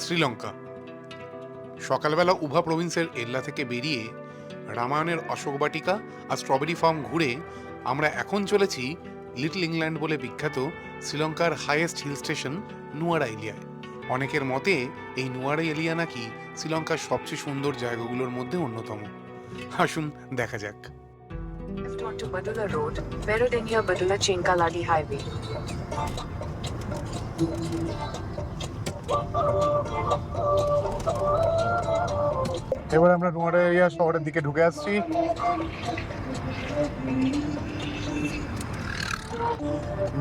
শ্রীলঙ্কা। সকালবেলা উভা প্রভিন্সের এল্লা থেকে বেরিয়ে রামায়ণের অশোক বাটিকা আর স্ট্রবেরি ফার্ম ঘুরে আমরা এখন চলেছি লিটল ইংল্যান্ড বলে বিখ্যাত শ্রীলঙ্কার হাইয়েস্ট হিল স্টেশন নুয়ারা এলিয়ায়। অনেকের মতে এই নুয়ারা এলিয়া নাকি শ্রীলঙ্কার সবচেয়ে সুন্দর জায়গাগুলোর মধ্যে অন্যতম। আসুন দেখা যাক। Left onto Badula Road, Merodenia Badula Chinkaladi Highway. এবার আমরা নুয়ারা এরিয়া শহরের দিকে ঢুকে আসছি।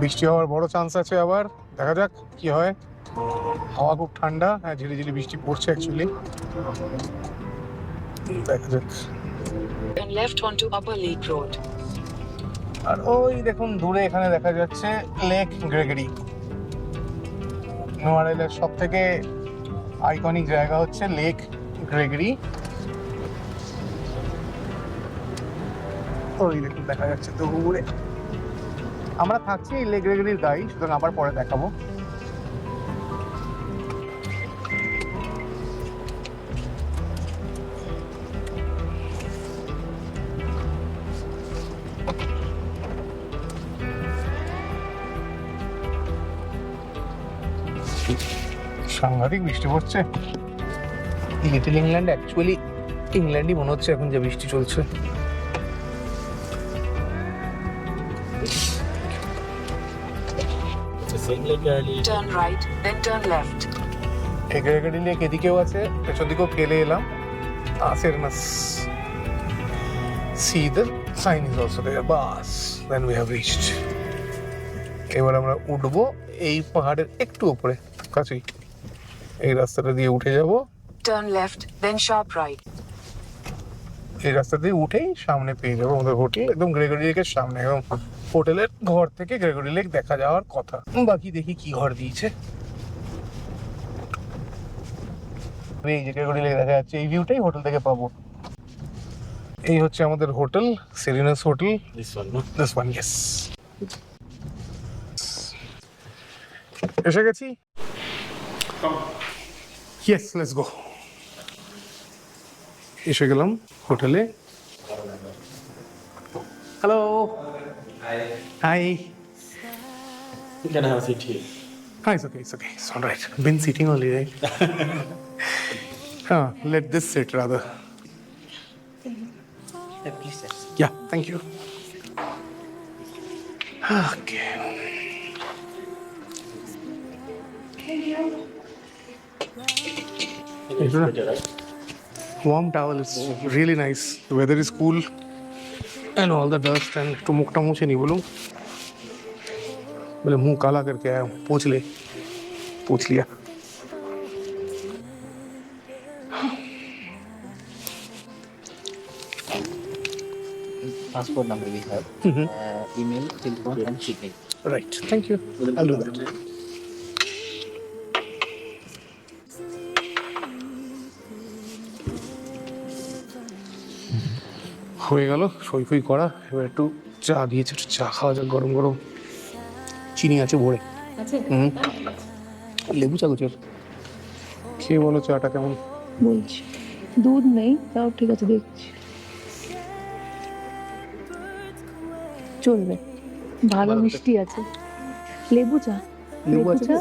বৃষ্টি হওয়ার বড় চান্স আছে, আবার দেখা যাক কি হয়। হাওয়া খুব ঠান্ডা, হ্যাঁ ঝিরিঝিরি বৃষ্টি পড়ছে অ্যাকচুয়ালি, দেখা যাক। And left onto Upper Lake Road. আর ওই দেখুন দূরে এখানে দেখা যাচ্ছে লেক গ্রেগরি। নোয়ারেলের সব থেকে আইকনিক জায়গা হচ্ছে লেক গ্রেগরি। ওই দেখুন দেখা যাচ্ছে দূরে। আমরা থাকছি এই লেক গ্রেগরির গাড়ি, সুতরাং আবার পরে দেখাবো। সাংঘাতিক বৃষ্টি পড়ছে। লিটল ইংল্যান্ড অ্যাকচুয়ালি ইংল্যান্ডই মনে হচ্ছে এখন যে বৃষ্টি চলছে। Turn right, then turn left. এগ্রেগেডি লেক এদিকেও আছে, পেছন দিকেও ফেলে এলাম। Asernas. See the sign is also there. Bas, then we have reached. এবার আমরা উঠবো এই পাহাড়ের একটু উপরে, কাছেই। এই রাস্তাটা দিয়ে উঠে যাব। Turn left, then sharp right. এই রাস্তা দিয়ে উঠেই সামনে পেয়ে যাবো আমাদের হোটেল, একদম গ্রেগরি লেকের সামনে। একদম হোটেলের ঘর থেকে গ্রেগরি লেক দেখা যাওয়ার কথা। বাকি দেখি কি ঘর দিয়েছে। এই যে গ্রেগরি লেক দেখা যাচ্ছে, এই ভিউটাই হোটেল থেকে পাবো। এই হচ্ছে আমাদের হোটেল, সেরিনাস হোটেল। This one, yes. এসে গেছি। Yes, let's go. এসে গেলাম হোটেলে। Hello. Hi. You can have a seat here. It's okay. It's all right. Been sitting only, right? Let this sit rather. Please, sir. Yeah, thank you. Okay. It's better, right? Warm towel is really nice. The weather is cool and all the dust, and একটু মুখটা মুছে নি বলুন। बोले मुंह काला करके आया हूँ, पूछ लिया। Passport number we have. Email, telephone, and shipping. Right, thank you. I'll do that. হয়ে গেল সই করা। এবার একটু চা দিয়েছে, একটু চা খাওয়া যাক গরম গরম। চিনি আছে ভরে, লেবু চা গুচের। খেয়ে বলো চাটা কেমন? বলছি দুধ নেই, তাও ঠিক আছে দেখছি, চলবে, ভালো মিষ্টি আছে। লেবু চা, লেবু আছে চা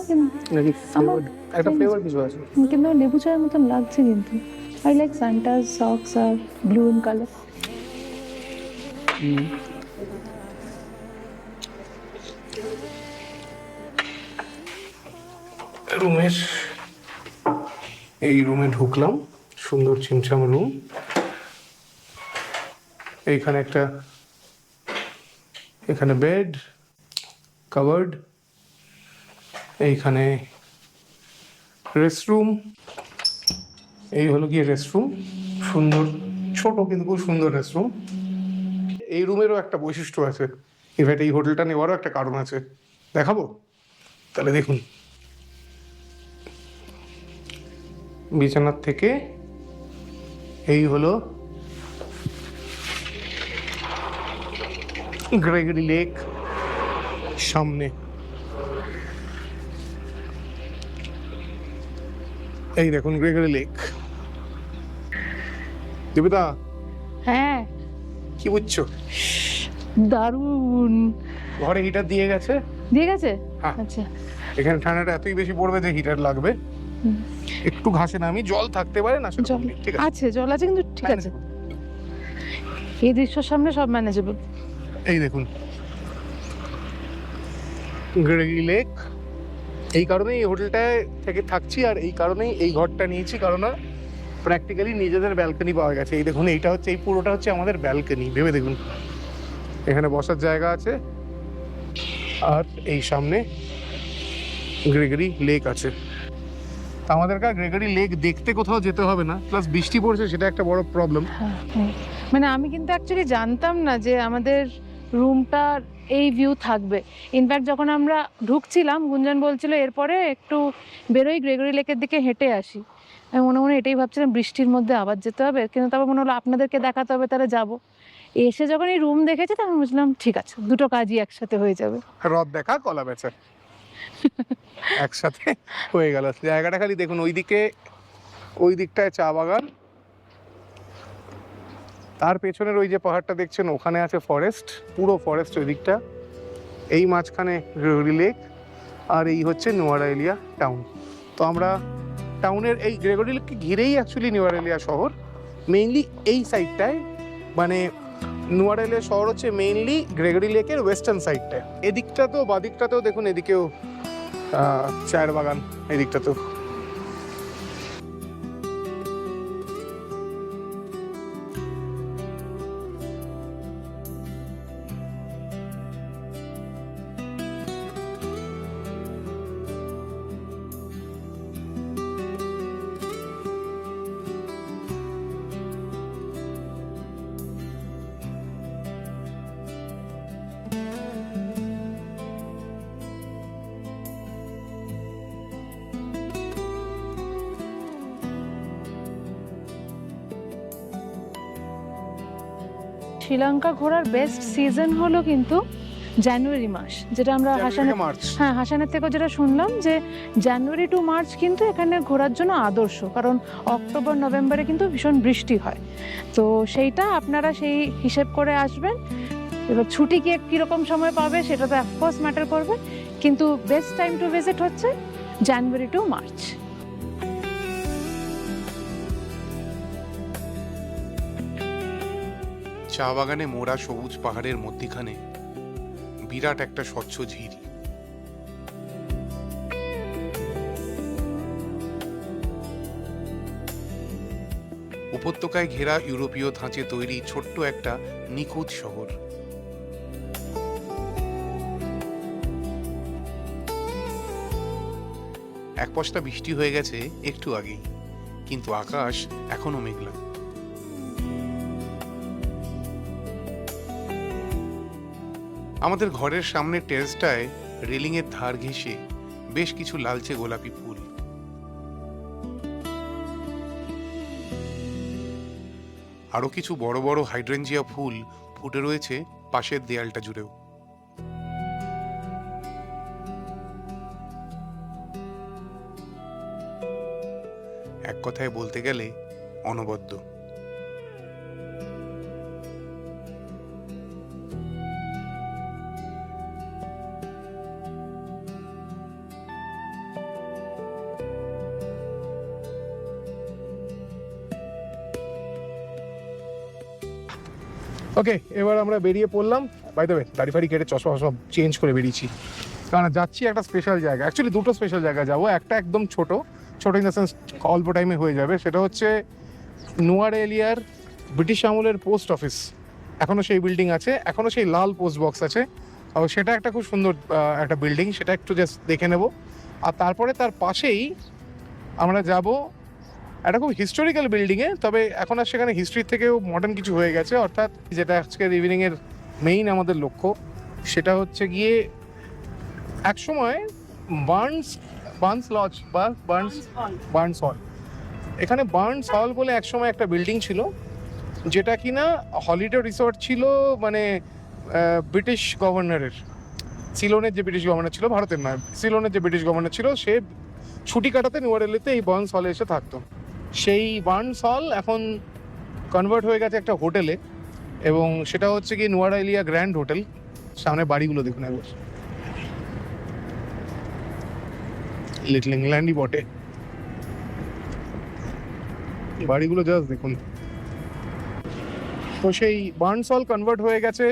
নাকি ফ্লেভার? একটা ফ্লেভার কিছু আছে কিন্তু লেবু চায়ের মতন লাগছে। কিন্তু আই লাইক সান্টাস সক্স আর ব্লু ইন কালার। রুমের এই রুমে ঢুকলাম, সুন্দর ছিমছাম রুম। এইখানে এখানে বেড, কাভার্ড, এইখানে রেস্টরুম। এই হলো গিয়ে রেস্টরুম, সুন্দর ছোট কিন্তু খুব সুন্দর রেস্টরুম। এই রুমেরও একটা বৈশিষ্ট্য আছে, ইনফ্যাক্ট এই হোটেলটা নেওয়ারও একটা কারণ আছে, দেখাবো? তাহলে দেখুন, বিছানার থেকে এই হলো গ্রেগরি লেক সামনে। এই দেখুন গ্রেগরি লেক। দেবিতা হ্যাঁ, কি বুঝছো? দারুণ। ঘরে হিটার দিয়ে গেছে। দিয়ে গেছে? হ্যাঁ। আচ্ছা। এখানে ঠান্ডাটা এতই বেশি পড়বে যে হিটার লাগবে। হুম। একটু ঘাসে নামি, জল থাকতে পারে না সেটা জল ঠিক আছে। আছে, জল আছে, কিন্তু ঠিক আছে। এই দৃশ্যের সামনে সব ম্যানেজেবল। এই দেখুন গ্রেগরি লেক। এই কারণেই এই হোটেলটায় থেকে থাকছি, আর এই কারণেই এই ঘরটা নিয়েছি, কারণ প্র্যাকটিক্যালি নিজেদের ব্যালকনি পাওয়া গেছে। এই দেখুন, এইটা হচ্ছে, এই পুরোটা হচ্ছে আমাদের ব্যালকনি। ভেবে দেখুন, এখানে বসার জায়গা আছে, আর এই সামনে গ্রেগরি লেক আছে। তা আমাদেরকে গ্রেগরি লেক দেখতে কোথাও যেতে হবে না, প্লাস বৃষ্টি পড়ছে, সেটা একটা বড় প্রবলেম। মানে আমি কিন্তু অ্যাকচুয়ালি জানতাম না যে আমাদের রুমটার এই ভিউ থাকবে। ইনফ্যাক্ট যখন আমরা ঢুকছিলাম, গুঞ্জন বলছিল এরপরে একটু বেরোই, গ্রেগরি লেকের দিকে হেঁটে আসি। আমি মনে মনে এটাই ভাবছিলাম, বৃষ্টির মধ্যে আবার যেতে হবে, কিন্তু তারপর মনে হলো আপনাদেরকে দেখাতে হবে, তাহলে যাবো। এসে যখন এই রুম দেখেছি তখন বুঝলাম ঠিক আছে, দুটো কাজই একসাথে হয়ে যাবে। হ্রদ দেখা, কলা বেচা একসাথে হয়ে গেল। জায়গাটা খালি দেখুন, ওইদিকে, ওই দিকটায় চা বাগান, তার পেছনের ওই যে পাহাড়টা দেখছেন, ওখানে আছে ফরেস্ট, পুরো ফরেস্ট ওই দিকটা। এই মাঝখানে গ্রেগরি লেক, আর এই হচ্ছে নুয়ারাইলিয়া টাউন। তো আমরা টাউনের এই গ্রেগরি লেককে ঘিরেই অ্যাকচুয়ালি নুয়ারাইলিয়া শহর, মেইনলি এই সাইডটায়। মানে নুয়ারাইলিয়া শহর হচ্ছে মেইনলি গ্রেগরি লেকের ওয়েস্টার্ন সাইডটায়। এদিকটাতেও, বাদিকটাতেও দেখুন, এদিকেও চায়ের বাগান, এদিকটাতেও। শ্রীলঙ্কা ঘোরার বেস্ট সিজন হলো কিন্তু জানুয়ারি মাস, যেটা আমরা হাসানের, মার্চ। হ্যাঁ, হাসানের থেকেও যেটা শুনলাম যে জানুয়ারি টু মার্চ কিন্তু এখানে ঘোরার জন্য আদর্শ, কারণ অক্টোবর নভেম্বরে কিন্তু ভীষণ বৃষ্টি হয়। তো সেইটা আপনারা সেই হিসেব করে আসবেন। এবার ছুটি কি কীরকম সময় পাবে সেটা তো অফকোর্স ম্যাটার করবে, কিন্তু বেস্ট টাইম টু ভিজিট হচ্ছে জানুয়ারি টু মার্চ। চা বাগানে মোড়া সবুজ পাহাড়ের মধ্যিখানে বিরাট একটা স্বচ্ছ ঝিল। উপত্যকায় ঘেরা ইউরোপীয় ধাঁচে তৈরি ছোট্ট একটা নিখুঁত শহর। এক পশলা বৃষ্টি হয়ে গেছে একটু আগেই, কিন্তু আকাশ এখনো মেঘলা। আমাদের ঘরের সামনের টেরেসটায় রেলিংয়ের ধার ঘেঁষে বেশ কিছু লালচে গোলাপি ফুল। আরো কিছু বড় বড় হাইড্রেঞ্জিয়া ফুল ফুটে রয়েছে পাশের দেয়ালটা জুড়েও। এক কথায় বলতে গেলে অনবদ্য। ওকে, এবার আমরা বেরিয়ে পড়লাম। বাই দ্য ওয়ে, দাড়ি ফাড়ি কেটে চশমা সব চেঞ্জ করে বেরিয়েছি, কারণ যাচ্ছি একটা স্পেশাল জায়গা। অ্যাকচুয়ালি দুটো স্পেশাল জায়গা যাবো। একটা একদম ছোট ইন দ্য সেন্স অল্প টাইমে হয়ে যাবে, সেটা হচ্ছে নুয়ারাইলিয়ার ব্রিটিশ আমলের পোস্ট অফিস। এখনও সেই বিল্ডিং আছে, এখনও সেই লাল পোস্ট বক্স আছে। সেটা একটা খুব সুন্দর একটা বিল্ডিং, সেটা একটু জাস্ট দেখে নেব। আর তারপরে তার পাশেই আমরা যাব একটা খুব হিস্টোরিক্যাল বিল্ডিংয়ে, তবে এখন আর সেখানে হিস্ট্রির থেকেও মডার্ন কিছু হয়ে গেছে। অর্থাৎ যেটা আজকের ইভিনিংয়ের মেইন আমাদের লক্ষ্য, সেটা হচ্ছে গিয়ে একসময় বার্নস লজ বা বার্নস হল। এখানে বার্নস হল বলে একসময় একটা বিল্ডিং ছিল, যেটা কিনা হলিডে রিসর্ট ছিল, মানে ব্রিটিশ গভর্নরের। সিলোনের যে ব্রিটিশ গভর্নর ছিল, ভারতের নয়, সিলোনের যে ব্রিটিশ গভর্নর ছিল, সে ছুটি কাটাতে নিউ দিল্লিতে এই বার্নস হলে এসে থাকতো। সেই বার্নস হল এখন কনভার্ট হয়ে গেছে একটা হোটেলে, এবং সেটা হচ্ছে কি নোয়ারাইলিয়া গ্র্যান্ড হোটেল। সামনে বাড়িগুলো দেখুন একবার, লিটল ইংল্যান্ডই বটে, বাড়িগুলো জাস্ট দেখুন। তো সেই বার্নস হল কনভার্ট হয়ে গেছে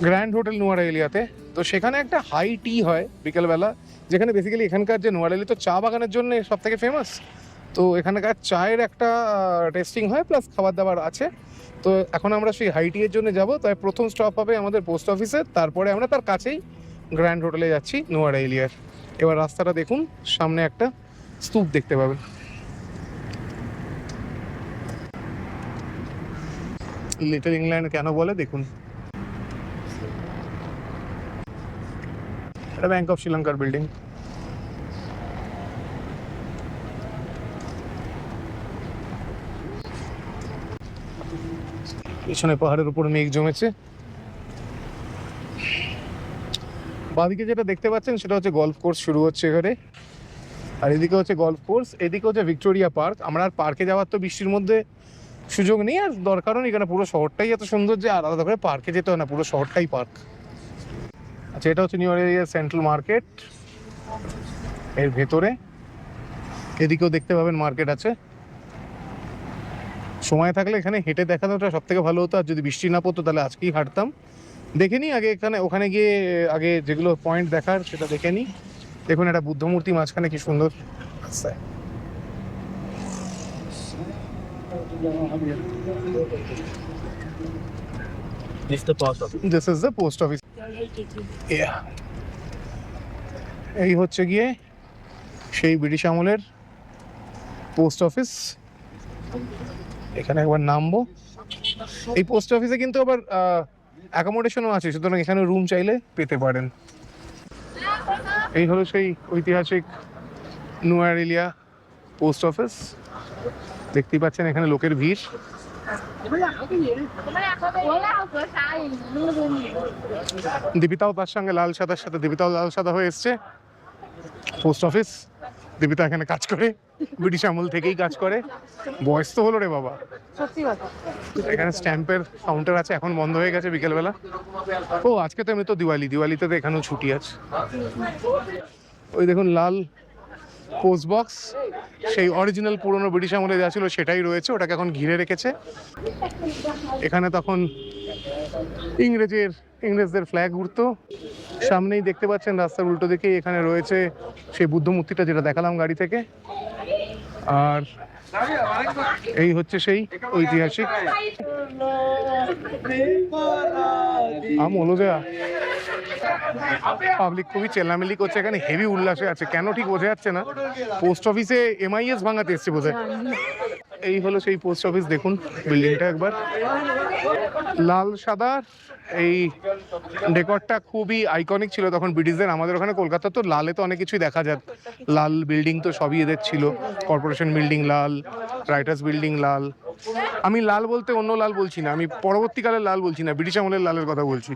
গ্র্যান্ড হোটেল নোয়ারাইলিয়াতে। তো সেখানে একটা হাই টি হয় বিকেলবেলা, যেখানে বেসিক্যালি এখানকার যে নোয়ারাইলি তো চা বাগানের জন্য সব থেকে ফেমাস। তো এখানকার চায়ের একটা টেস্টিং হয়, প্লাস খাবার দাবার আছে। তো এখন আমরা সেই হাই টিয়ের জন্য যাব, তাই প্রথম স্টপ হবে আমাদের পোস্ট অফিসের, তারপরে আমরা তার কাছেই গ্র্যান্ড হোটেলে যাচ্ছি নোয়ারাইলিয়ার। এবার রাস্তাটা দেখুন, সামনে একটা স্তূপ দেখতে পাবেন। লিটল ইংল্যান্ড কেন বলে দেখুন, এটা ব্যাংক অফ শ্রীলঙ্কার বিল্ডিং। পিছনে পাহাড়ের উপর মেঘ জমেছে। বাদিকে যেটা দেখতে পাচ্ছেন সেটা হচ্ছে গলফ কোর্স শুরু হচ্ছে এখানে, আর এদিকে হচ্ছে গলফ কোর্স, এদিকে হচ্ছে ভিক্টোরিয়া পার্ক। আমরা আর পার্কে যাওয়ার তো বৃষ্টির মধ্যে সুযোগ নেই, আর দরকারও নেই, কারণ পুরো শহরটাই এত সুন্দর যে আর আলাদা করে পার্কে যেতে হয় না, পুরো শহরটাই পার্ক। আচ্ছা, এটা হচ্ছে নিউ এরিয়া সেন্ট্রাল মার্কেট, এর ভেতরে। এদিকেও দেখতে পাবেন মার্কেট আছে। সময় থাকলে এখানে হেঁটে দেখানোটা সব থেকে ভালো হতো, আর যদি বৃষ্টি না পড়তো তাহলে আজকেই হাঁটতাম। দেখে নিই আগে ওখানে গিয়ে আগে যেগুলো পয়েন্ট দেখার সেটা দেখে নিই। দেখুন একটা বুদ্ধ মূর্তি মাঝখানে, কি সুন্দর রাস্তায়। This is the post office. This is the post office. এই হচ্ছে গিয়ে সেই ব্রিটিশ আমলের পোস্ট অফিস। এখানে একবার নামবো। এই পোস্ট অফিসে কিন্তু আবার অ্যাকোমোডেশনও আছে, সুতরাং এখানে রুম চাইলে পেতে পারেন। এই হলো সেই ঐতিহাসিক নোয়ারেলিয়া পোস্ট অফিস। দেখতেই পাচ্ছেন এখানে লোকের ভিড়। দীপিতাও তার সঙ্গে লাল সাদার সাথে, দীপিতাও লাল সাদা হয়ে এসছে। পোস্ট অফিস, দীপিতা এখানে কাজ করে, ব্রিটিশ আমল থেকেই কাজ করে। বয়স তো হলো রে বাবা। সত্যি কথা। এখানে স্ট্যাম্পের কাউন্টার আছে, এখন বন্ধ হয়ে গেছে বিকেলবেলা। ও আজকে তো এমনি তো দিওয়ালিতে তো এখানেও ছুটি আছে। ওই দেখুন লাল পোস্ট বক্স, সেই অরিজিনাল পুরনো ব্রিটিশ আমলে যা ছিল সেটাই রয়েছে, ওটাকে এখন ঘিরে রেখেছে। এখানে তখন ইংরেজদের ফ্ল্যাগ উড়তো। সামনেই দেখতে পাচ্ছেন রাস্তার উল্টো দিকেই এখানে রয়েছে সেই বুদ্ধ মূর্তিটা যেটা দেখালাম গাড়ি থেকে। আর এই হচ্ছে সেই ঐতিহাসিক পাবলিক খুবই চেল্লামিল্লি করছে এখানে, হেভি উল্লাসে আছে। কেন ঠিক বোঝা যাচ্ছে না। পোস্ট অফিসে MIS ভাঙাতে এসছে বোধহয়। এই হলো সেই পোস্ট অফিস, দেখুন বিল্ডিংটা একবার। লাল সাদা এই ডেকরটা খুবই আইকনিক ছিল তখন ব্রিটিশদের। আমাদের ওখানে কলকাতা তো লালে তো অনেক কিছুই দেখা যায়, লাল বিল্ডিং তো সবই এদের ছিল। কর্পোরেশন বিল্ডিং লাল, রাইটার্স বিল্ডিং লাল। আমি লাল বলতে অন্য লাল বলছি না, আমি পরবর্তীকালের লাল বলছি না, ব্রিটিশ আমলের লালের কথা বলছি,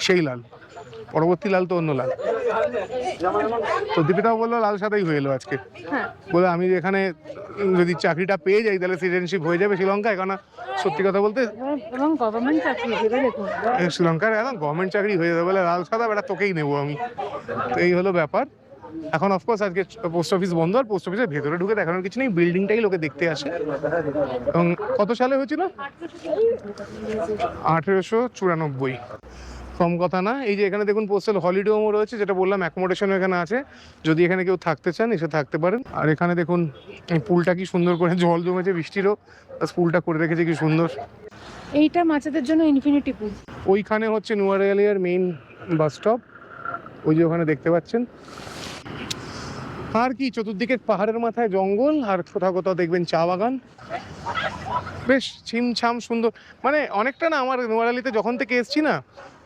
সেই লাল। পরবর্তী লাল তো অন্য লাল। তো দীপিতাও বললো লাল সাদাই হয়ে এলো আজকে। বলে আমি এখানে যদি চাকরিটা পেয়ে যাই তাহলে সিটিজেনশিপ হয়ে যাবে শ্রীলঙ্কায়। কারণ সত্যি কথা বলতে এবং গভর্নমেন্ট চাকরি ভেবে দেখুন, শ্রীলঙ্কার এখন গভর্নমেন্ট চাকরি হয়ে যাবে, বলে লাল সাদা বেটা তোকেই নেবো আমি। তো এই হলো ব্যাপার। এখন অফকোর্স আজকে পোস্ট অফিস বন্ধ, আর পোস্ট অফিসের ভেতরে ঢুকে দেখানোর কিছু নেই, বিল্ডিংটাই লোকে দেখতে আসে। এবং কত সালে হয়েছিল? 1894। কম কথা না। এই যে এখানে দেখুন পোস্টাল হলিডে হোমও রয়েছে, যেটা বললাম অ্যাকোমোডেশন এখানে আছে, যদি এখানে কেউ থাকতে চান এসে থাকতে পারেন। আর এখানে দেখুন এই পুলটা কি সুন্দর করে, জল জমেছে বৃষ্টিরও, পুলটা করে রেখেছে কি সুন্দর। এইটা মাছেদের জন্য ইনফিনিটি পুল। ওইখানে হচ্ছে নোয়ারেলিয়ার মেইন বাস স্টপ, ওই যে ওখানে দেখতে পাচ্ছেন। আর কি চতুর্দিকে পাহাড়ের মাথায় জঙ্গল, আর কোথাও কোথাও দেখবেন চা বাগান, বেশ ছিমছাম সুন্দর। মানে অনেকটা না, আমার নোয়ারালিতে যখন থেকে এসছি না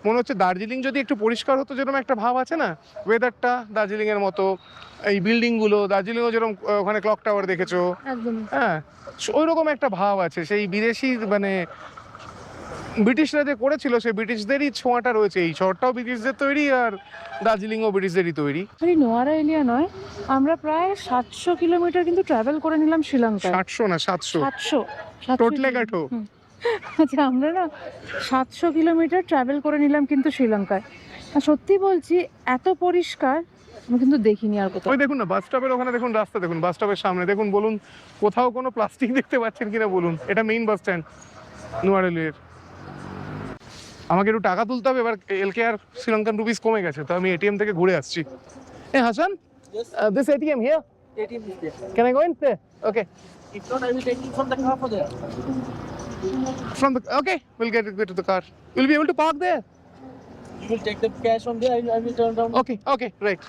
মনে হচ্ছে দার্জিলিং যদি একটু পরিষ্কার হতো, যেরকম একটা ভাব আছে না, ওয়েদারটা দার্জিলিংয়ের মতো, এই বিল্ডিংগুলো দার্জিলিংও যেরকম, ওখানে ক্লক টাওয়ার দেখেছো, হ্যাঁ ওই রকম একটা ভাব আছে। সেই বিদেশি মানে ব্রিটিশরা যে করেছিল সেই ব্রিটিশদেরই ছোঁয়াটা রয়েছে। এই শহরটাও ব্রিটিশদের তৈরি, আর দার্জিলিংও ব্রিটিশদেরই তৈরি। খালি নোয়ারা এলিয়া নয়, আমরা প্রায় 700 কিলোমিটার কিন্তু ট্রাভেল করে নিলাম শ্রীলঙ্কায়। 700 না 700 700 টোটলে কাঠো। আচ্ছা, আমরা না 700 কিলোমিটার ট্রাভেল করে নিলাম কিন্তু শ্রীলঙ্কায়। আর সত্যি বলছি, এত পরিষ্কার আমি কিন্তু দেখিনি আর কোথাও। ওই দেখুন না বাস স্টপের ওখানে দেখুন, রাস্তা দেখুন, বাস স্টপের সামনে দেখুন, বলুন কোথাও কোনো প্লাস্টিক দেখতে পাচ্ছেন কিনা বলুন। এটা মেইন বাস স্ট্যান্ড নোয়ারেলির। আমাকে একটু টাকা তুলতে হবে এবার, এলকে আর শ্রীলঙ্কান রুপিস কমে গেছে, তো আমি এটিএম থেকে ঘুরে আসছি। এ Hasan, this ATM here, ATM is there. Can I go in there? Okay, If not, I will take you from the car for there. from the okay, we'll get to the car. We'll be able to park there. You will take the cash from there. I will turn down. Okay okay right.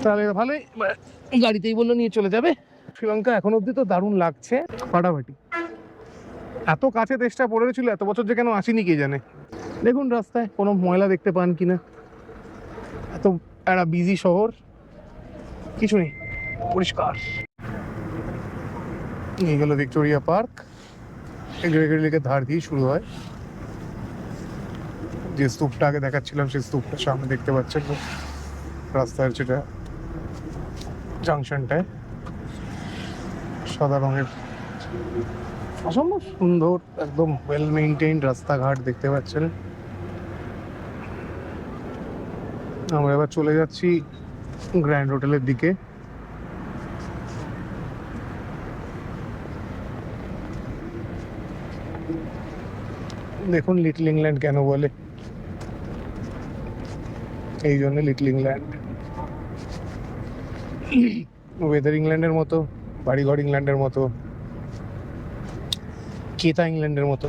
তাহলে ভালোই, গাড়িতেই বললো নিয়ে চলে যাবে। শ্রীলঙ্কা এখন অবধি তো দারুণ লাগছে, ফাটাফাটি। এত কাছে দেশটা পড়ে ছিল, এত বছর যে কেন আসিনি কে জানে। দেখুন রাস্তায় কোনো ময়লা দেখতে পান কিনা, এত একটা বিজি শহর, কিছু নেই, পরিষ্কার। এই গেল ভিক্টোরিয়া পার্ক, গ্রেগরি লেকের ধার দিয়ে শুরু হয়। যে স্তূপটা আগে দেখাচ্ছিলাম সেই স্তূপটা সামনে দেখতে পাচ্ছেন রাস্তার যেটা জাংশনটায়, সাদা রঙের অসম্ভব সুন্দর একদম ওয়েল মেইনটেইনড রাস্তাঘাট দেখতে পাচ্ছেন। আমরা এবার চলে যাচ্ছি গ্র্যান্ড হোটেলের দিকে। দেখুন লিটল ইংল্যান্ড কেন বলে, এই জন্য লিটল ইংল্যান্ড। ওয়েদার ইংল্যান্ডের মতো, বাড়িঘর ইংল্যান্ডের মতো, কেতা ইংল্যান্ডের মতো।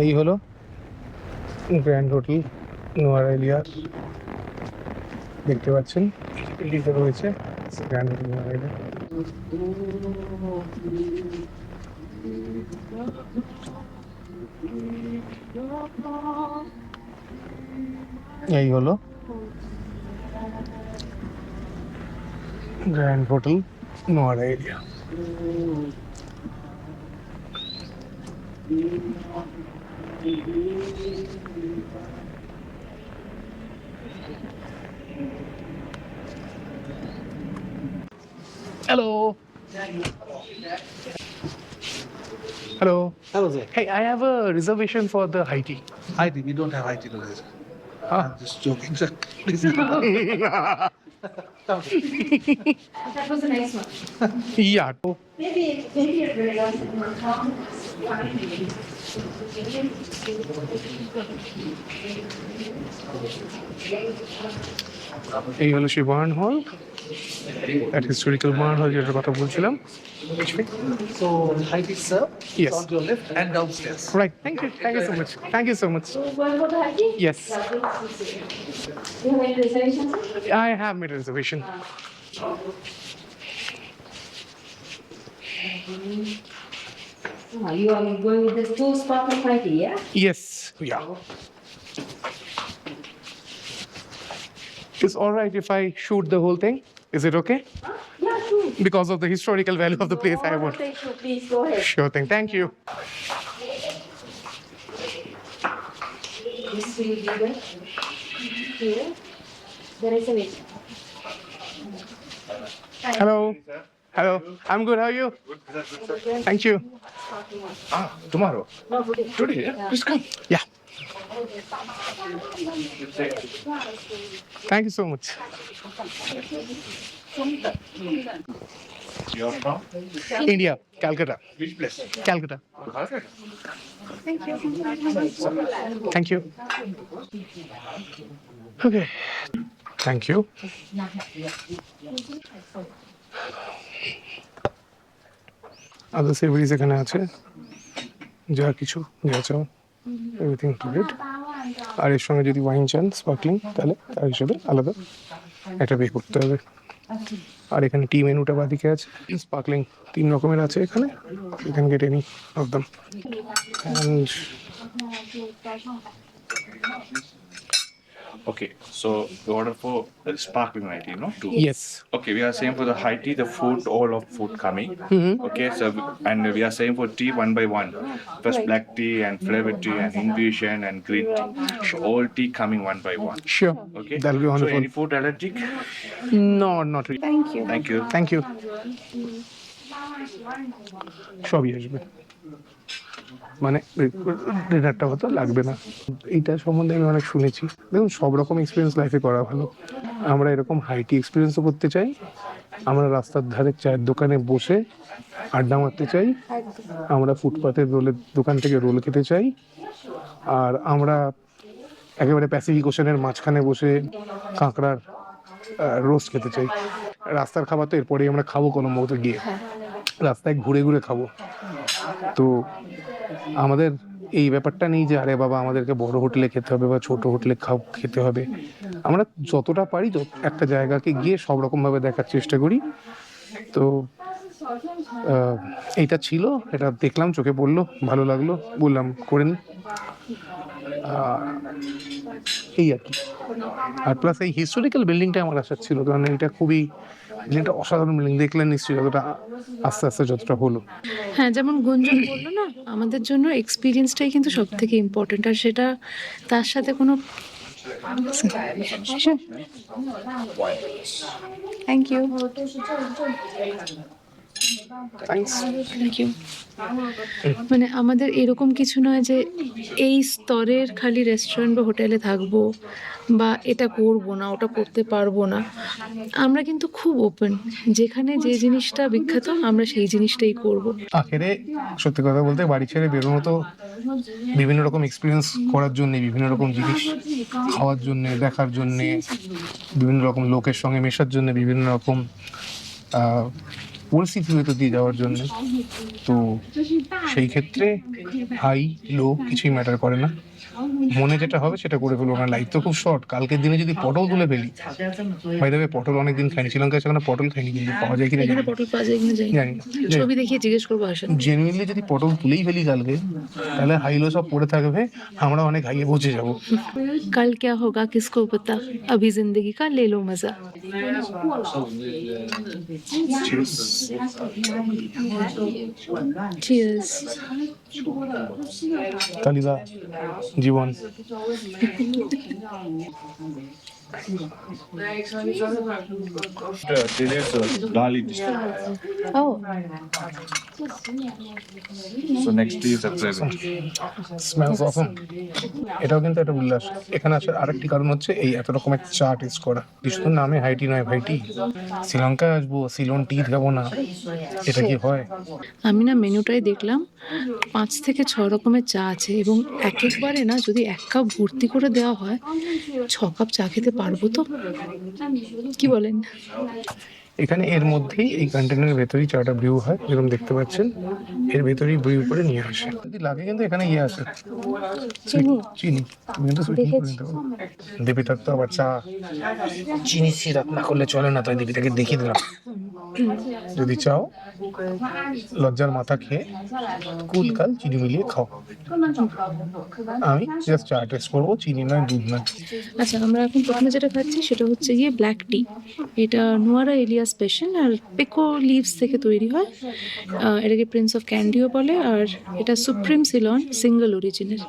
এই হলো গ্র্যান্ড হোটেল নোয়ারেলিয়ার, দেখতে পাচ্ছেন বিল্ডিংটা রয়েছে গ্র্যান্ড হোটেল নোয়ারেলিয়া। এই হলো grand hotel Nuwara Eliya. Hello. Hello. Hello there. Hey, I have a reservation for the high tea. Hi, we don't have IT over there. Ah. I'm just joking, sir. Please. That was a nice one. Yeah. Oh, Maybe it really was. এই হলো সেই burn হল, একটা historical burn হল যেটার কথা বলছিলাম। So, hi, sir. Yes. On your left and downstairs. Right. Thank you so much. Thank you so much. One more hiking? Yes, You have any reservations? I have made a reservation. You are going with the two sparkling party, yeah? Yes. Yeah. It's all right if I shoot the whole thing. Is it okay? Yeah, sure. Because of the historical value of the place, I No want. hesitation, please go ahead. Sure thing. Thank you. This will be the here. The reservation. Hello. Hello. I'm good. How are you? Thank you. Tomorrow. No, today. Today, yeah? Please come. Yeah. Thank you so much. You're from? India, Calcutta. Which place? Calcutta. Thank you. Okay. Thank you. আদার সেভিরিজ এখানে আছে, যা কিছু যা চাও everything included. আর এর সঙ্গে যদি wine চান স্পার্কলিং, তাহলে তার হিসেবে আলাদা একটা পে করতে হবে। আর এখানে টি মেনুটা বাদিকে আছে, স্পার্কলিং 3 রকমের আছে এখানে, you can get any of them. And Okay, so the order for sparkling high tea, no? Two. Yes. Okay, we are saying for the high tea, the food, all of food coming. Okay, so and we are saying for tea one by one. First black tea and flavor tea and infusion and green tea. So all tea coming one by one. Sure. Okay. That'll be So wonderful. any food allergic? No, not really. Thank you. Thank you. সবই আসবে, মানে ডিনারটা হয়তো লাগবে না। এইটা সম্বন্ধে আমি অনেক শুনেছি। দেখুন, সব রকম এক্সপিরিয়েন্স লাইফে করা ভালো। আমরা এরকম হাইটি এক্সপিরিয়েন্সও করতে চাই, আমরা রাস্তার ধারে চায়ের দোকানে বসে আড্ডা মারতে চাই, আমরা ফুটপাতের রোলের দোকান থেকে রোল খেতে চাই, আর আমরা একেবারে প্যাসিফিক ওশানের মাঝখানে বসে কাঁকড়ার রোস্ট খেতে চাই। রাস্তার খাবার তো এরপরেই আমরা খাবো কলম্বোতে গিয়ে, রাস্তায় ঘুরে ঘুরে খাবো। তো আমাদের এই ব্যাপারটা নেই যে আরে বাবা আমাদেরকে বড় হোটেলে খেতে হবে বা ছোট হোটেলে খেতে হবে। আমরা যতটা পারি একটা জায়গাকে গিয়ে সব রকমভাবে দেখার চেষ্টা করি। তো এইটা ছিল, এটা দেখলাম, চোখে পড়লো, ভালো লাগলো, বললাম করে নি, এই আর কি। আর প্লাস এই হিস্টোরিক্যাল বিল্ডিংটা আমার আসার ছিল, কারণ এটা খুবই বিল্ডিংটা অসাধারণ বিল্ডিং, দেখলেন নিশ্চয়ই যতটা আস্তে আস্তে যতটা হলো। হ্যাঁ, যেমন গুঞ্জন বললো না, আমাদের জন্য এক্সপিরিয়েন্সটাই কিন্তু সব থেকে ইম্পর্টেন্ট, আর সেটা তার সাথে কোনো থ্যাংক ইউ থ্যাংক ইউ। মানে আমাদের এরকম কিছু নয় যে এই স্তরের খালি রেস্টুরেন্ট বা হোটেলে থাকবো বা এটা করবো না, ওটা করতে পারবো না। আমরা কিন্তু খুব ওপেন, যেখানে যে জিনিসটা বিখ্যাত আমরা সেই জিনিসটাই করব। আখেরে সত্যি কথা বলতে বাড়ি ছেড়ে বেরোনো তো বিভিন্ন রকম এক্সপিরিয়েন্স করার জন্য, বিভিন্ন রকম জিনিস খাওয়ার জন্য, দেখার জন্য, বিভিন্ন রকম লোকের সঙ্গে মেশার জন্য, বিভিন্ন রকম পরিস্থিতি হয়তো দিয়ে যাওয়ার জন্য। তো সেই ক্ষেত্রে হাই লো কিছুই ম্যাটার করে না, মনে যেটা হবে সেটা করে ফেলবো। আমার লাইফ তো খুব শর্ট। কালকের দিনে যদি পটল তুলে ফেলি, বাই দ্য ওয়ে পটল অনেকদিন খাইনি, শ্রীলঙ্কায় সেখানে পটল খাইনি, কিন্তু পাওয়া যায় কিনা এখানে পটল পাওয়া যায় কিনা জানি না, জানি না। ছবি দেখিয়ে জিজ্ঞেস করবো আসেন। জেনুইনলি যদি পটল তুলেই ফেলি কালকে, তাহলে হাইলো সব পড়ে থাকবে, আমরা অনেক হাইয়ে পৌঁছে যাবো। कल क्या होगा किसको पता, अभी जिंदगी का ले लो मजा। Cheers. কালিদা জীবন। This is Dali district. Oh, So next is the present. Smells awesome. এটাও কিন্তু একটা উল্লাস। এখানে আসার আরেকটি কারণ হচ্ছে এই এত রকমের চা টেস্ট করা। শুধু নামে হাইটি নয় ভাইটি, শ্রীলঙ্কায় আসবো, সিলন টি খাবো না, এটা কি হয়? আমি না মেনুটাই দেখলাম, 5 থেকে 6 রকমের চা আছে, এবং এক একবারে না যদি 1 কাপ ভর্তি করে দেওয়া হয় 6 কাপ চা খেতে পারবো তো, কি বলেন? এখানে এর মধ্যেই এই কন্টেনারের ভেতরেই চাটা ব্রিউ হয়, যেরকম দেখতে পাচ্ছেন, এর ভেতরেই ব্রিউ করে নিয়ে আসে। যদি লাগে কিন্তু এখানে ইয়ে আসে চিনি, তুমি কিন্তু সুইট করে নিতে পারো। দীপিতার তো আবার চা চিনি সিরাপ না করলে চলে না, তাই দীপিতাকে দেখিয়ে দিলাম। যদি চাও লজ্জার মাথা খেয়ে কুল কাল চিনি মিলিয়ে খাও। আমি জাস্ট চা টেস্ট করবো, চিনি নয়, দুধ নয়। আচ্ছা, আমরা এখন প্রথমে যেটা খাচ্ছি সেটা হচ্ছে গিয়ে ব্ল্যাক টি। এটা নুয়ারা এলিয়া স্পেশাল, আর পেকো লিভস থেকে তৈরি হয়। এটাকে প্রিন্স অফ ক্যান্ডিও বলে, আর এটা সুপ্রিম সিলন সিঙ্গেল অরিজিনের।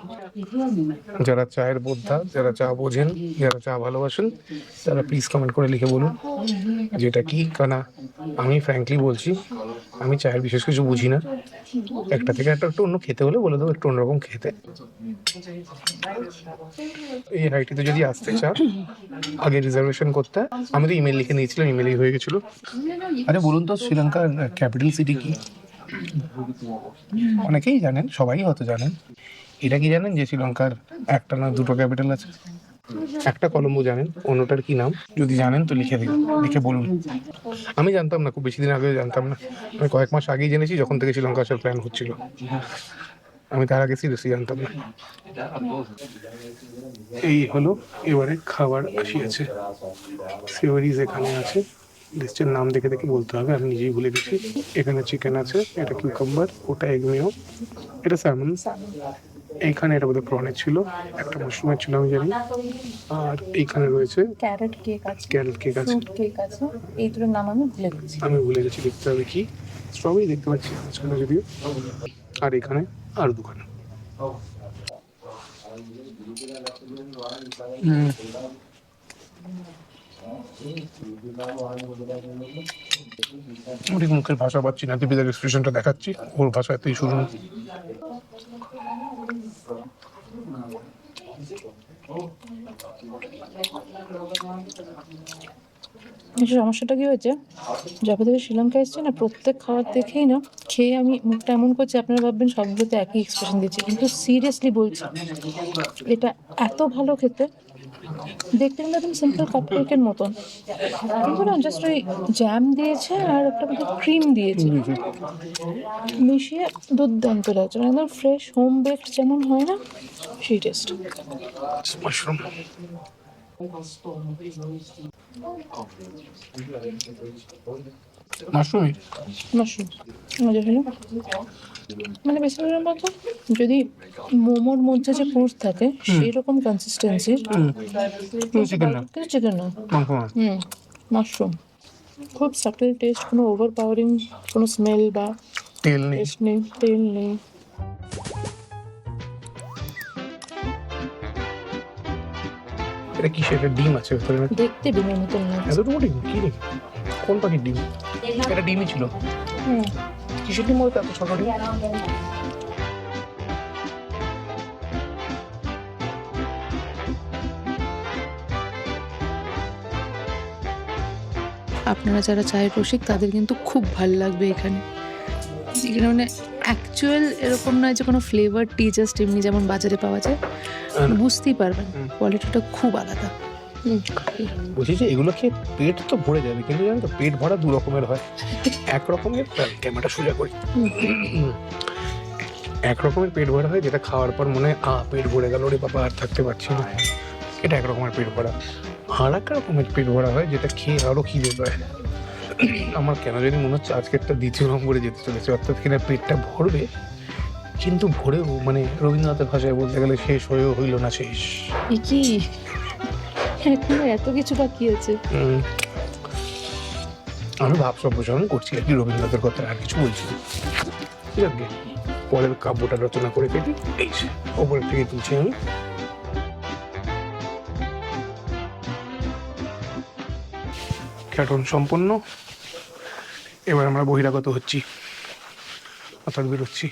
যারা চায়ের বোদ্ধা, যারা চা বোঝেন, যারা চা ভালোবাসেন, তারা প্লিজ কমেন্ট করে লিখে বলুন যেটা কি। কারণ আমি ফ্র্যাঙ্কলি বলছি, আমি চায়ের বিশেষ কিছু বুঝি না। একটা থেকে একটা একটু অন্য খেতে হলে বলে দেবো একটু অন্যরকম খেতে। এই হাইটিতে যদি আসতে চাও আগে রিজার্ভেশন করতে হয়। আমি তো ইমেল লিখে নিয়েছিলাম, ইমেলেই হয়ে গেছিলো। আরে বলুন তো শ্রীলঙ্কার ক্যাপিটাল সিটি কি? অনেকেই জানেন, সবাই হয়তো জানেন। এটা কি জানেন যে শ্রীলঙ্কার একটা না দুটো ক্যাপিটাল আছে? একটা কলম্বো জানেন, অন্যটার কি নাম? যদি জানেন তো লিখে দিন, লিখে বলুন। আমি জানতাম না, খুব বেশি দিন আগে জানতাম না। আমি কয়েক মাস আগেই জেনেছি, যখন থেকে শ্রীলঙ্কা আসার প্ল্যান হচ্ছিল। আমি তার আগে সিরিয়াসলি জানতাম না। এই হলো এবারে খাবার আসিয়াছে। সিওয়ারিজ এখানে আছে, লিস্টের নাম দেখে দেখে বলতে হবে, আমি নিজেই ভুলে গেছি। এখানে চিকেন আছে, এটা কিউকাম্বার, ওটা এগ মেয়ো, এটা স্যালমন, এইখানে এটা বোধহয় প্রনের ছিল, একটা মাশরুমের ছিল আমি জানি, আর এইখানে রয়েছে ক্যারেট কেক আছে, ক্যারেট কেক আছে। ফ্রুট কেক আছে, এই দুটোর নাম আমি ভুলে গেছি। আমি ভুলে গেছি, দেখতে হবে কি। স্ট্রবেরি দেখতে পাচ্ছি মাঝখানে যদিও, আর এখানে আর দুখানে। আমি মুখের ভাষা পাচ্ছি না, দীপিকার এক্সপ্রেশনটা দেখাচ্ছি, ওর ভাষাতেই শুনুন। সমস্যাটা কি হয়েছে, যবে থেকে শ্রীলঙ্কা এসেছি না, প্রত্যেক খাবার দেখেই না খেয়ে আমি মুখটা এমন করছি, আপনারা ভাববেন সবগুলোতে একই এক্সপ্রেশন দিচ্ছি, কিন্তু সিরিয়াসলি বলছি এটা এত ভালো খেতে। দেখতে কিন্তু একদম সিম্পল কাপ কেকের মতন, কিন্তু না জাস্ট ওই জ্যাম দিয়েছে আর একটা ক্রিম দিয়েছে, মিশিয়ে দুর্দান্ত লাগছে, মানে একদম ফ্রেশ হোম বেকড যেমন হয় না সেই টেস্ট। মাশরুম মাশরুমই মাশরুম মজা হলো, মানে বেশিরভাগের মতো যদি মোমোর মধ্যে যে পুর থাকে সেই রকম কনসিস্টেন্সির, চিকেন না, কিন্তু চিকেন না। মাংস না। মাশরুম খুব সাটেল টেস্ট, কোনো ওভার পাওয়ারিং কোনো স্মেল বা তেল নেই। টেস্ট নেই, তেল নেই। এটা কি সেটা ডিম আছে ভেতরে নাকি? দেখতে ডিমের মতন লাগছে। এতটুকু ডিম কি রে? কোন পাখির ডিম? এটা ডিমই ছিল। কিসের ডিম বলতে এত ছোট ডিম? আপনারা যারা চায়ের রসিক তাদের কিন্তু খুব ভালো লাগবে এখানে। এখানে মানে অ্যাকচুয়াল এরকম নয় যে কোনো ফ্লেভার টি জাস্ট এমনি যেমন বাজারে পাওয়া যায়, বুঝতেই পারবেন কোয়ালিটিটা খুব আলাদা। বলছি যে এগুলো খেয়ে পেট তো ভরে যাবে, কিন্তু জানো তো পেট ভরা দু রকমের হয়। এক রকমের ক্যামেরাটা সোজা করি, এক রকমের পেট ভরা হয় যেটা খাওয়ার পর মনে হয় পেট ভরে গেল রে বাবা, আর থাকতে পারছি না, এটা এক রকমের পেট ভরা। আর এক রকমের পেট ভরা হয় যেটা খেয়ে আরো খিদে পায়। আমার কেন জানি মনে হচ্ছে আজকে একটা দ্বিতীয় নম্বরে যেতে চলেছে, অর্থাৎ কিনা পেটটা ভরবে কিন্তু ভরেও মানে রবীন্দ্রনাথের ভাষায় বলতে গেলে শেষ হয়েও হইল না শেষ। কি এখনো এত কিছু বাকি আছে? আমি ভাব সম্প্রসারণ করছি আর কি রবীন্দ্রনাথের কথা, আর কিছু বলছি না। ঠিক আছে, পরের কাব্যটা রচনা করে ফেলি, এই যে ওপরের থেকে তুলছি আমি। খ্যাটন সম্পন্ন। এবার আমরা বহিরাগত হচ্ছি, অর্থাৎ বেরোচ্ছি।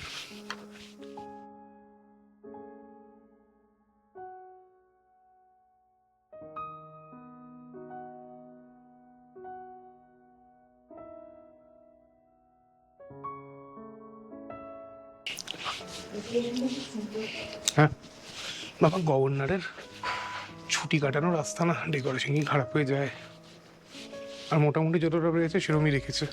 হ্যাঁ বাবা, গভর্নরের ছুটি কাটানোর রাস্তা না, ডেকোরেশন কি খারাপ হয়ে যায়, আর মোটামুটি যতটা পেরেছে সেরকমই রেখেছে।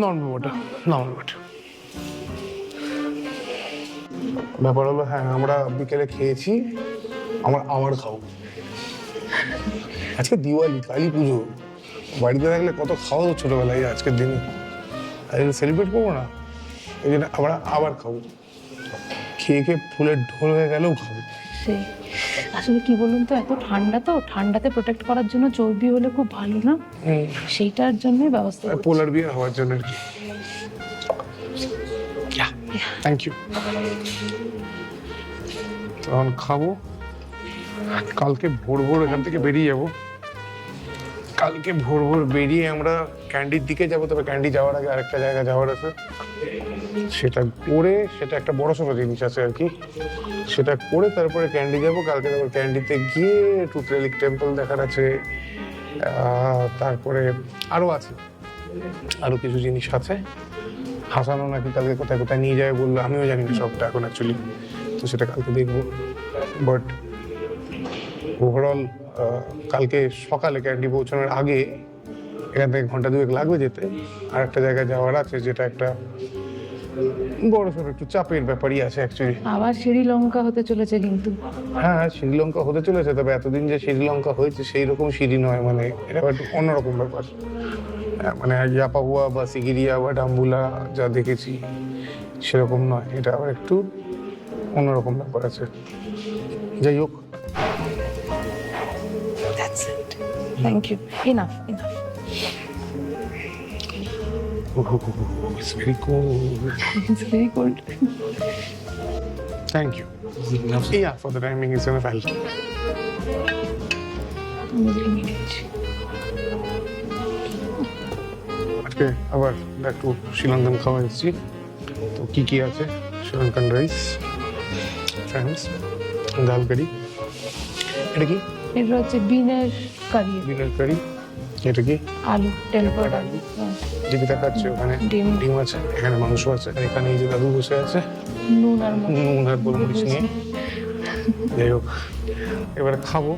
Normal water. ব্যাপার হলো, হ্যাঁ আমরা বিকেলে খেয়েছি, আমরা আবার খাবো। আজকে দিওয়ালি, কালী পুজো, বাড়িতে থাকলে কত খাওয়া তো ছোটবেলায়, আজকের দিনে সেলিব্রেট করবো না, এই জন্য আমরা আবার খাবো। খেয়ে খেয়ে ফুলের ঢোল হয়ে গেলেও খাবো। সেই আসলে কি বলুন তো, এত ঠান্ডা তো, ঠান্ডাতে প্রোটেক্ট করার জন্য চর্বি হলে খুব ভালো না, সেইটার জন্যই ব্যবস্থা করছি। পোলার বিয়ার হওয়ার জন্য আর কি। Thank you. তখন খাবো, কালকে ভোর ভোর এখান থেকে বেরিয়ে যাব। কালকে ভোর ভোর বেরিয়ে আমরা ক্যান্ডির দিকে যাব, তবে ক্যান্ডি যাওয়ার আগে আরেকটা জায়গা যাওয়ার আছে, সেটা করে, সেটা একটা বড় সড়ো জিনিস আছে আর কি, সেটা করে তারপরে ক্যান্ডি যাব। কালকে তারপর ক্যান্ডিতে গিয়ে টুথ রিলিক টেম্পল দেখার আছে, তারপরে আরও আছে, আরও কিছু জিনিস আছে। হাসানো নাকি কালকে কোথায় কোথায় নিয়ে যায় বললো, আমিও জানি না সবটা এখন অ্যাকচুয়ালি, তো সেটা কালকে দেখবো। বাট ওভারঅল কালকে সকালে ক্যান্ডি পৌঁছানোর আগে এখান থেকে ঘন্টা দুয়েক লাগবে যেতে। আর একটা জায়গায় যাওয়ার আছে, যেটা একটা বড় সড়ো একটু চাপের ব্যাপারই আছে অ্যাকচুয়ালি। আবার শ্রীলঙ্কা হতে চলেছে কিন্তু। হ্যাঁ, শ্রীলঙ্কা হতে চলেছে, তবে এতদিন যে শ্রীলঙ্কা হয়েছে সেই রকম সিঁড়ি নয়, মানে এটা একটু অন্যরকম ব্যাপার। মানে ইয়াপাহুয়া বা সিগিরিয়া বা ডাম্বুলা যা দেখেছি সেরকম নয়, এটা আবার একটু অন্যরকম ব্যাপার আছে। যাই হোক, That's it. Thank you. Enough. it's very cold. It's very cold. Thank you. Yeah, for the timing is enough. আজকে আবার একটু শ্রীলঙ্কান খাওয়া এসেছি, তো কি কি আছে? শ্রীলঙ্কান রাইস, ফ্রান্স, ডাল কারি, এটা কি? এটা হচ্ছে বিনের কারি, বিনের কারি, এটা কি? আলু, টেম্পার্ড আলু। যেটা দেখাচ্ছে ওখানে ডিম। ডিম আছে, এখানে মাংস আছে, আর এখানে এই যে দাদু বসে আছে নুন আর নুন আর গোলমরিচ নিয়ে। যাই হোক, এবারে খাবো।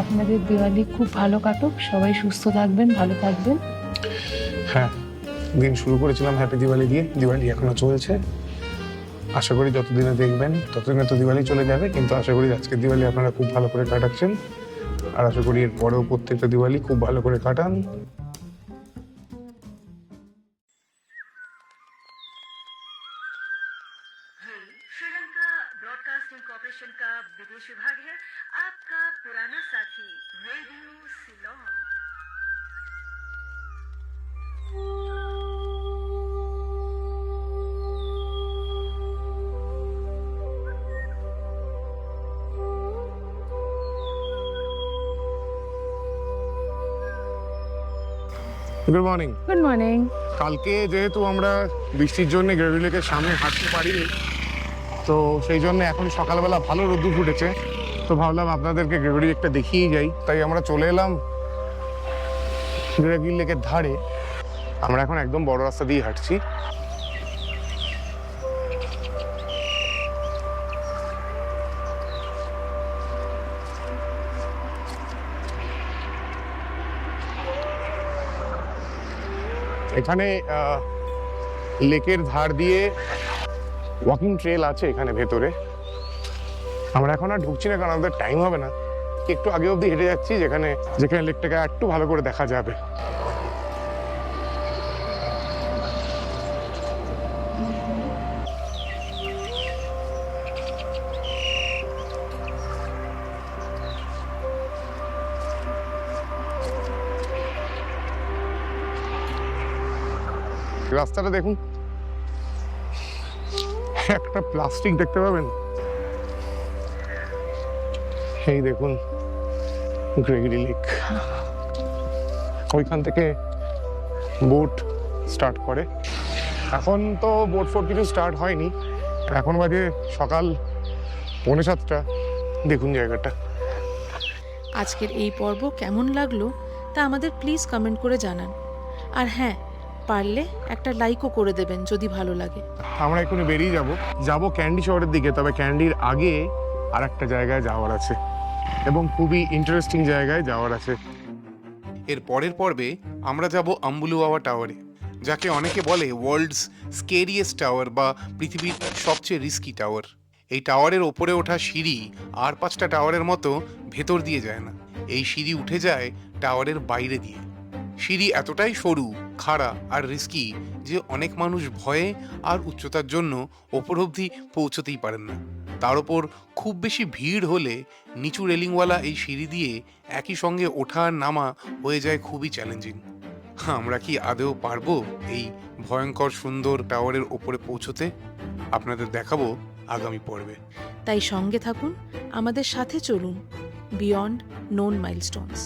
আপনাদের দিওয়ালি খুব ভালো কাটুক, সবাই সুস্থ থাকবেন, ভালো থাকবেন। হ্যাঁ, দিন শুরু করেছিলাম হ্যাপি দিওয়ালি দিয়ে, দিওয়ালি এখনো চলছে। আশা করি যতদিনে দেখবেন ততদিনে তো দিওয়ালি চলে যাবে, কিন্তু আশা করি আজকের দিওয়ালি আপনারা খুব ভালো করে কাটাচ্ছেন, আর আশা করি এর পরেও প্রত্যেকটা দিওয়ালি খুব ভালো করে কাটান। श्रीलंका ब्रॉडकास्टिंग कॉर्पोरेशन का विदेश विभाग है, आपका पुराना साथी radio Ceylon. Good morning. Good morning. কালকে যেহেতু আমরা বৃষ্টির জন্য গ্রেভি লেকের সামনে হাঁটতে পারিনি, তো সেই জন্য এখন সকালবেলা ভালো রোদ্দুর ফুটেছে, তো ভাবলাম আপনাদেরকে গ্রেভি লেকটা দেখিয়ে যাই। তাই আমরা চলে এলাম গ্রেভি লেকের ধারে। আমরা এখন একদম বড় রাস্তা দিয়ে হাঁটছি। এখানে লেকের ধার দিয়ে ওয়াকিং ট্রেল আছে এখানে ভেতরে। আমরা এখন আর ঢুকছি না, কারণ আমাদের টাইম হবে না। একটু আগে অবধি হেঁটে যাচ্ছি, যেখানে লেকটাকে একটু ভালো করে দেখা যাবে। রাস্তাটা দেখুন, একটা প্লাস্টিক দেখতে পাবেন, এই দেখুন গ্রেগরি লেক। ওইখান থেকে বোট স্টার্ট করে। এখন তো বোট ফোট কিছু স্টার্ট হয়নি, এখন বাজে সকাল 7:45। দেখুন জায়গাটা। আজকের এই পর্ব কেমন লাগলো তা আমাদের প্লিজ কমেন্ট করে জানান, আর হ্যাঁ, পারলে একটা লাইকও করে দেবেন যদি ভালো লাগে। আমরা এখনই বেরিয়ে যাব ক্যান্ডি শহরের দিকে, তবে ক্যান্ডির আগে আর একটা জায়গায় যাওয়ার আছে, এবং খুবই ইন্টারেস্টিং জায়গায় যাওয়ার আছে। এর পরের পর্বে আমরা যাব আম্বুলুওয়াওয়া টাওয়ারে, যাকে অনেকে বলে ওয়ার্ল্ডস স্কেরিয়েস্ট টাওয়ার বা পৃথিবীর সবচেয়ে রিস্কি টাওয়ার। এই টাওয়ারের ওপরে ওঠা সিঁড়ি আর 5টা টাওয়ারের মতো ভেতর দিয়ে যায় না, এই সিঁড়ি উঠে যায় টাওয়ারের বাইরে দিয়ে। সিঁড়ি এতটাই সরু, খাড়া আর রিস্কি যে অনেক মানুষ ভয়ে আর উচ্চতার জন্য ওপর অবধি পৌঁছতেই পারেন না। তার ওপর খুব বেশি ভিড় হলে নিচু রেলিংওয়ালা এই সিঁড়ি দিয়ে একই সঙ্গে ওঠা আর নামা হয়ে যায় খুবই চ্যালেঞ্জিং। আমরা কি আদৌ পারবো এই ভয়ঙ্কর সুন্দর টাওয়ারের ওপরে পৌঁছতে? আপনাদের দেখাবো আগামী পর্বে। তাই সঙ্গে থাকুন, আমাদের সাথে চলুন বিয়ন্ড নোন মাইলস্টোনস।